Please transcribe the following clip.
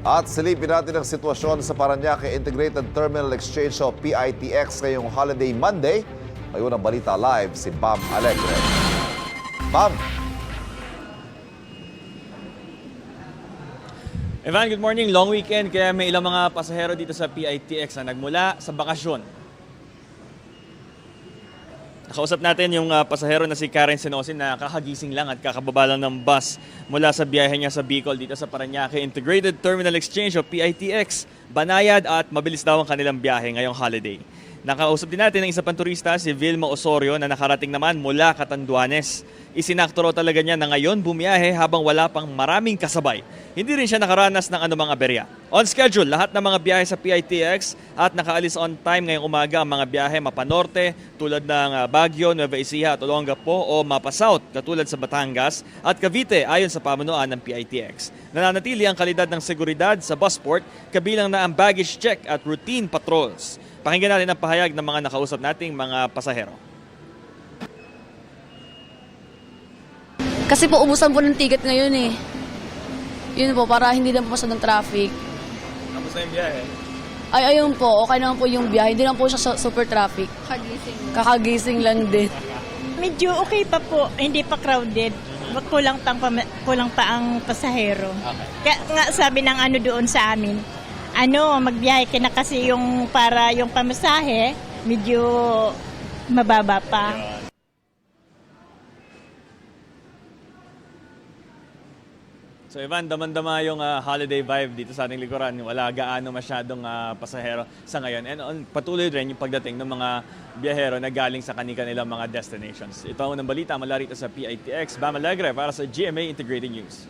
At silipin natin ang sitwasyon sa Parañaque Integrated Terminal Exchange o PITX ngayong Holiday Monday. May unang balita live si Bam Alegre. Bam! Evan, good morning. Long weekend kaya may ilang mga pasahero dito sa PITX na nagmula sa bakasyon. Nakausap natin yung pasahero na si Karen Senosin na kakagising lang at kakababa lang ng bus mula sa biyahe niya sa Bicol dito sa Parañaque Integrated Terminal Exchange o PITX. Banayad at mabilis daw ang kanilang biyahe ngayong holiday. Nakausap din natin ang isa pang turista, si Vilma Osorio, na nakarating naman mula Catanduanes. Isinakto raw talaga niya na ngayon bumiyahe habang wala pang maraming kasabay. Hindi rin siya nakaranas ng anumang aberya. On schedule, lahat ng mga biyahe sa PITX at nakaalis on time ngayong umaga ang mga biyahe mapanorte tulad ng Baguio, Nueva Ecija at Olongapo o mapa-south katulad sa Batangas at Cavite ayon sa pamunuan ng PITX. Nananatili ang kalidad ng seguridad sa busport kabilang na ang baggage check at routine patrols. Pakinggan natin ang pahayag ng mga nakausap nating mga pasahero. Kasi po ubusan po ng ticket ngayon eh. Yun po, para hindi na po masyadong traffic. Tapos na yung biyahe? Ay, ayun po, okay naman po yung biyahe. Hindi naman po siya super traffic. Kakagising lang din. Medyo okay pa po, hindi pa crowded. Kulang pa ang pasahero. Okay. Kaya nga sabi ng ano doon sa amin, magbiyahe ka na kasi yung para yung pamasahe, medyo mababa pa. So Evan, damang-dama yung holiday vibe dito sa ating likuran. Wala gaano masyadong pasahero sa ngayon. And patuloy rin yung pagdating ng mga biyahero na galing sa kanilang mga destinations. Ito ang unang balita mula rito sa PITX. Bam Alegre para sa GMA Integrated News.